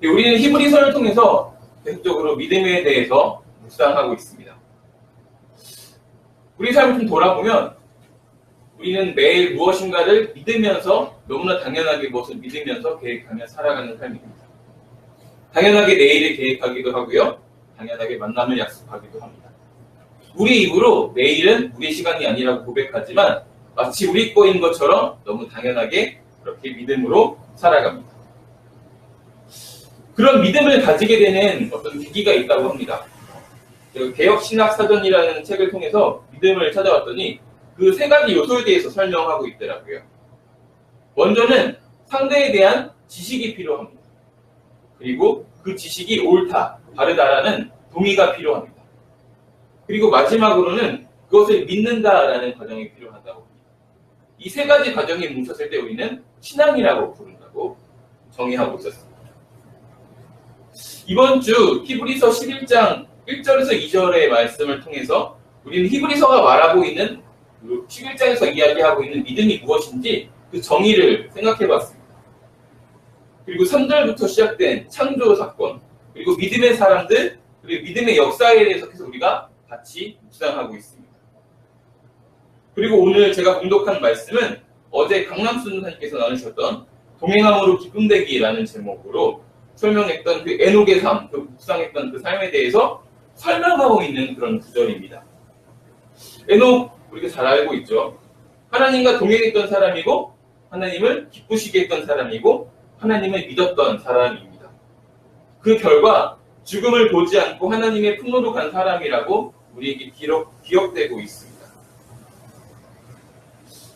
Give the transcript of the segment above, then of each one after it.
우리는 히브리서를 통해서 계속적으로 믿음에 대해서 묵상하고 있습니다. 우리 삶을 좀 돌아보면 우리는 매일 무엇인가를 믿으면서 너무나 당연하게 무엇을 믿으면서 계획하며 살아가는 삶입니다. 당연하게 내일을 계획하기도 하고요. 당연하게 만남을 약속하기도 합니다. 우리 입으로 내일은 우리 시간이 아니라고 고백하지만 마치 우리 거인 것처럼 너무 당연하게 그렇게 믿음으로 살아갑니다. 그런 믿음을 가지게 되는 어떤 계기가 있다고 합니다. 개혁신학사전이라는 책을 통해서 믿음을 찾아왔더니 그 세 가지 요소에 대해서 설명하고 있더라고요. 먼저는 상대에 대한 지식이 필요합니다. 그리고 그 지식이 옳다, 바르다라는 동의가 필요합니다. 그리고 마지막으로는 그것을 믿는다라는 과정이 필요하다고 합니다. 이 세 가지 과정이 뭉쳤을 때 우리는 신앙이라고 부른다고 정의하고 있었습니다. 이번 주 히브리서 11장 1절에서 2절의 말씀을 통해서 우리는 히브리서가 말하고 있는 11장에서 이야기하고 있는 믿음이 무엇인지 그 정의를 생각해 봤습니다. 그리고 3절부터 시작된 창조 사건, 그리고 믿음의 사람들, 그리고 믿음의 역사에 대해서 계속 우리가 같이 묵상하고 있습니다. 그리고 오늘 제가 공독한 말씀은 어제 강남수 선생님께서 나누셨던 동행함으로 기쁨되기라는 제목으로 설명했던 그 에녹의 삶, 그 묵상했던 그 삶에 대해서 설명하고 있는 그런 구절입니다. 에녹 우리가 잘 알고 있죠. 하나님과 동행했던 사람이고 하나님을 기쁘시게 했던 사람이고 하나님을 믿었던 사람입니다. 그 결과 죽음을 보지 않고 하나님의 품으로 간 사람이라고 우리에게 기억되고 있습니다.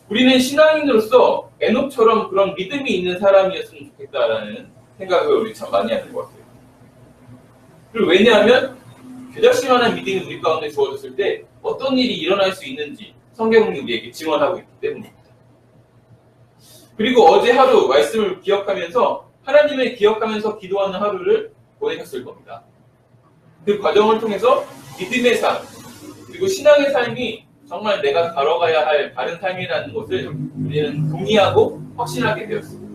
우리는 신앙인으로서 에녹처럼 그런 믿음이 있는 사람이었으면 좋겠다라는 생각을 우리 참 많이 하는 것 같아요. 그리고 왜냐하면 겨자씨만한 믿음이 우리 가운데 주어졌을 때 어떤 일이 일어날 수 있는지 성경이 우리에게 증언하고 있기 때문입니다. 그리고 어제 하루 말씀을 기억하면서 하나님을 기억하면서 기도하는 하루를 보내셨을 겁니다. 그 과정을 통해서 믿음의 삶 그리고 신앙의 삶이 정말 내가 걸어가야 할 바른 삶이라는 것을 우리는 동의하고 확신하게 되었습니다.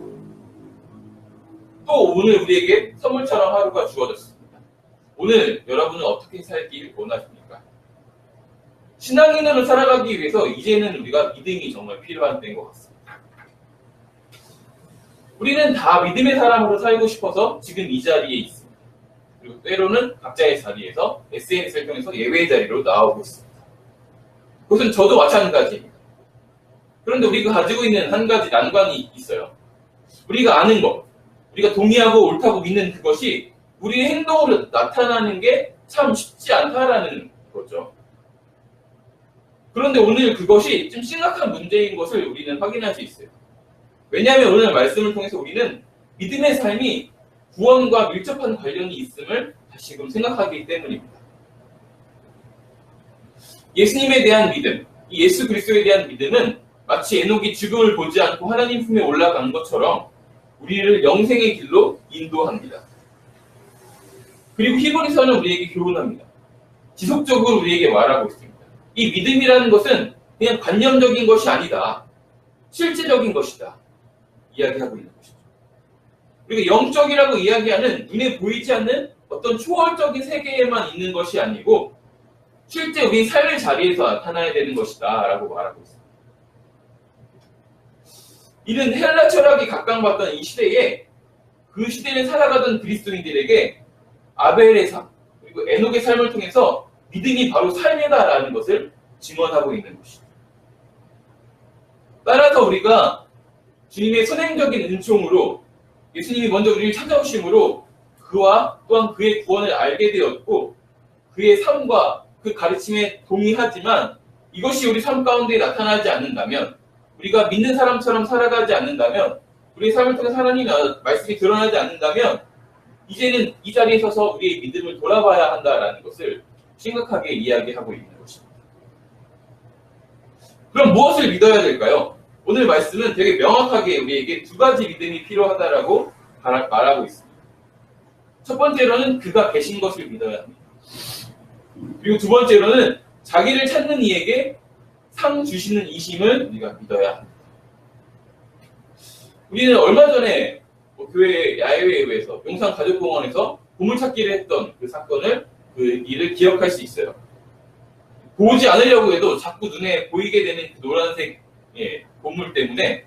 또 오늘 우리에게 선물처럼 하루가 주어졌습니다. 오늘 여러분은 어떻게 살길 원하십니까? 신앙인으로 살아가기 위해서 이제는 우리가 믿음이 정말 필요한 때인 것 같습니다. 우리는 다 믿음의 사람으로 살고 싶어서 지금 이 자리에 있습니다. 그리고 때로는 각자의 자리에서 SNS를 통해서 예외의 자리로 나오고 있습니다. 그것은 저도 마찬가지입니다. 그런데 우리가 가지고 있는 한 가지 난관이 있어요. 우리가 아는 것, 우리가 동의하고 옳다고 믿는 그것이 우리의 행동으로 나타나는 게 참 쉽지 않다라는 거죠. 그런데 오늘 그것이 좀 심각한 문제인 것을 우리는 확인할 수 있어요. 왜냐하면 오늘 말씀을 통해서 우리는 믿음의 삶이 구원과 밀접한 관련이 있음을 다시금 생각하기 때문입니다. 예수님에 대한 믿음, 이 예수 그리스도에 대한 믿음은 마치 에녹이 죽음을 보지 않고 하나님 품에 올라간 것처럼 우리를 영생의 길로 인도합니다. 그리고 히브리서는 우리에게 교훈합니다. 지속적으로 우리에게 말하고 있습니다. 이 믿음이라는 것은 그냥 관념적인 것이 아니다. 실제적인 것이다. 이야기하고 있는 것이죠. 그리고 영적이라고 이야기하는 눈에 보이지 않는 어떤 초월적인 세계에만 있는 것이 아니고 실제 우리 삶의 자리에서 나타나야 되는 것이다 라고 말하고 있습니다. 이는 헬라 철학이 각광받던 이 시대에 그 시대를 살아가던 그리스도인들에게 아벨의 삶 그리고 에녹의 삶을 통해서 믿음이 바로 삶이다라는 것을 증언하고 있는 것이죠. 따라서 우리가 주님의 선행적인 은총으로 예수님이 먼저 우리를 찾아오심으로 그와 또한 그의 구원을 알게 되었고 그의 삶과 그 가르침에 동의하지만 이것이 우리 삶 가운데 나타나지 않는다면 우리가 믿는 사람처럼 살아가지 않는다면 우리의 삶을 통해 하나님의 말씀이 드러나지 않는다면 이제는 이 자리에 서서 우리의 믿음을 돌아봐야 한다라는 것을 심각하게 이야기하고 있는 것입니다. 그럼 무엇을 믿어야 될까요? 오늘 말씀은 되게 명확하게 우리에게 두 가지 믿음이 필요하다라고 말하고 있습니다. 첫 번째로는 그가 계신 것을 믿어야 합니다. 그리고 두 번째로는 자기를 찾는 이에게 상 주시는 이심을 우리가 믿어야 합니다. 우리는 얼마 전에 교회 야외에서 용산 가족공원에서 보물찾기를 했던 그 사건을 그 일을 기억할 수 있어요. 보지 않으려고 해도 자꾸 눈에 보이게 되는 그 노란색 보물 때문에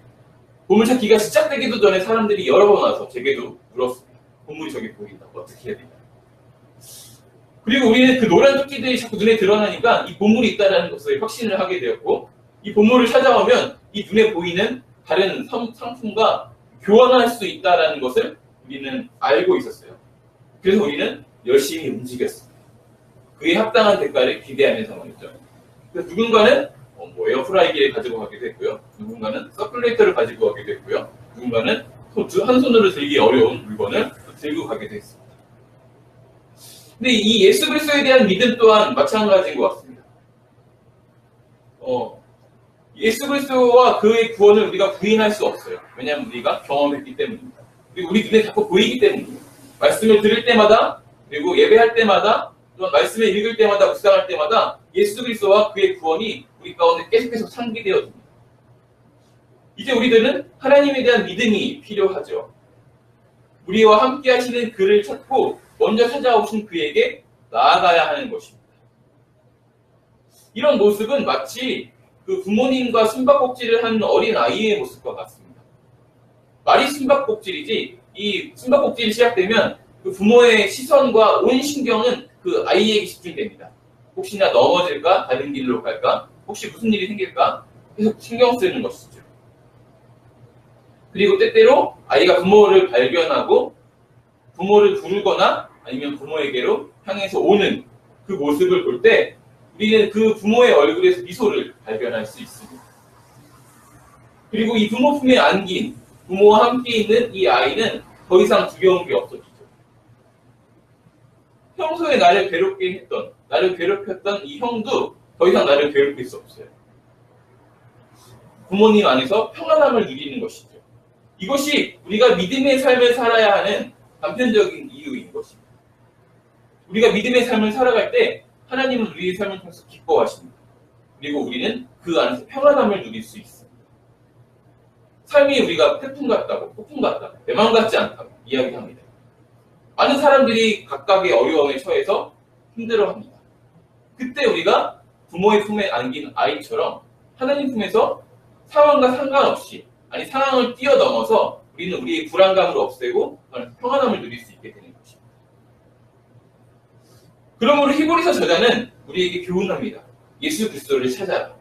보물찾기가 시작되기도 전에 사람들이 여러 번 와서 제게도 물었습니다. 보물이 저기 보인다고 어떻게 해야 되냐. 그리고 우리는 그 노란 토끼들이 자꾸 눈에 드러나니까 이 보물이 있다는 것을 확신을 하게 되었고, 이 보물을 찾아오면 이 눈에 보이는 다른 상품과 교환할 수 있다는 것을 우리는 알고 있었어요. 그래서 우리는 열심히 움직였습니다. 그에 합당한 대가를 기대하면서 말이죠. 그래서 누군가는 에어프라이기를 가지고 가기도 했고요. 누군가는 서큘레이터를 가지고 가기도 했고요. 누군가는 한 손으로 들기 어려운 물건을 들고 가기도 했습니다. 근데 이 예수 그리스도에 대한 믿음 또한 마찬가지인 것 같습니다. 예수 그리스도와 그의 구원을 우리가 부인할 수 없어요. 왜냐하면 우리가 경험했기 때문입니다. 그리고 우리 눈에 자꾸 보이기 때문입니다. 말씀을 들을 때마다, 그리고 예배할 때마다, 또한 말씀을 읽을 때마다, 묵상할 때마다 예수 그리스도와 그의 구원이 우리 가운데 계속해서 상기되어집니다. 이제 우리들은 하나님에 대한 믿음이 필요하죠. 우리와 함께 하시는 그를 찾고 먼저 찾아오신 그에게 나아가야 하는 것입니다. 이런 모습은 마치 그 부모님과 숨바꼭질을 하는 어린 아이의 모습과 같습니다. 말이 숨바꼭질이지, 이 숨바꼭질이 시작되면 그 부모의 시선과 온 신경은 그 아이에게 집중됩니다. 혹시나 넘어질까? 다른 길로 갈까? 혹시 무슨 일이 생길까? 계속 신경 쓰는 것이죠. 그리고 때때로 아이가 부모를 발견하고 부모를 부르거나 아니면 부모에게로 향해서 오는 그 모습을 볼 때 우리는 그 부모의 얼굴에서 미소를 발견할 수 있습니다. 그리고 이 부모 품에 안긴 부모와 함께 있는 이 아이는 더 이상 두려운 게 없어지죠. 평소에 나를 괴롭혔던 이 형도 더 이상 나를 괴롭힐 수 없어요. 부모님 안에서 평안함을 누리는 것이죠. 이것이 우리가 믿음의 삶을 살아야 하는 단편적인 이유인 것입니다. 우리가 믿음의 삶을 살아갈 때 하나님은 우리의 삶을 통해서 기뻐하십니다. 그리고 우리는 그 안에서 평안함을 누릴 수 있습니다. 삶이 우리가 태풍 같다고, 폭풍 같다고, 내 마음 같지 않다고 이야기합니다. 많은 사람들이 각각의 어려움에 처해서 힘들어합니다. 그때 우리가 부모의 품에 안긴 아이처럼 하나님 품에서 상황과 상관없이, 아니 상황을 뛰어넘어서 우리는 우리의 불안감을 없애고 평안함을 누릴 수 있게 되는 것입니다. 그러므로 히브리서 저자는 우리에게 교훈합니다. 예수 그리스도를 찾아라.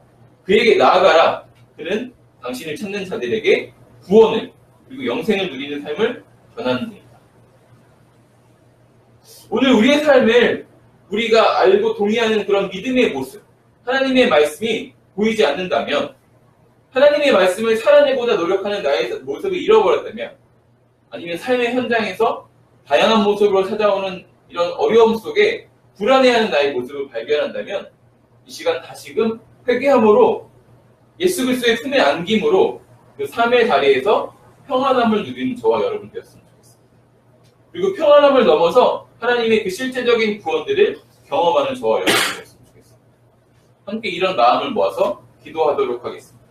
그에게 나아가라. 그는 당신을 찾는 자들에게 구원을, 그리고 영생을 누리는 삶을 전하는 분입니다. 오늘 우리의 삶을 우리가 알고 동의하는 그런 믿음의 모습, 하나님의 말씀이 보이지 않는다면, 하나님의 말씀을 살아내고자 노력하는 나의 모습을 잃어버렸다면, 아니면 삶의 현장에서 다양한 모습으로 찾아오는 이런 어려움 속에 불안해하는 나의 모습을 발견한다면, 이 시간 다시금 회개함으로 예수 그리스도의 품에 안김으로 그 삶의 자리에서 평안함을 누리는 저와 여러분 되었으면 좋겠습니다. 그리고 평안함을 넘어서 하나님의 그 실제적인 구원들을 경험하는 저와 여러분 되었으면 좋겠습니다. 함께 이런 마음을 모아서 기도하도록 하겠습니다.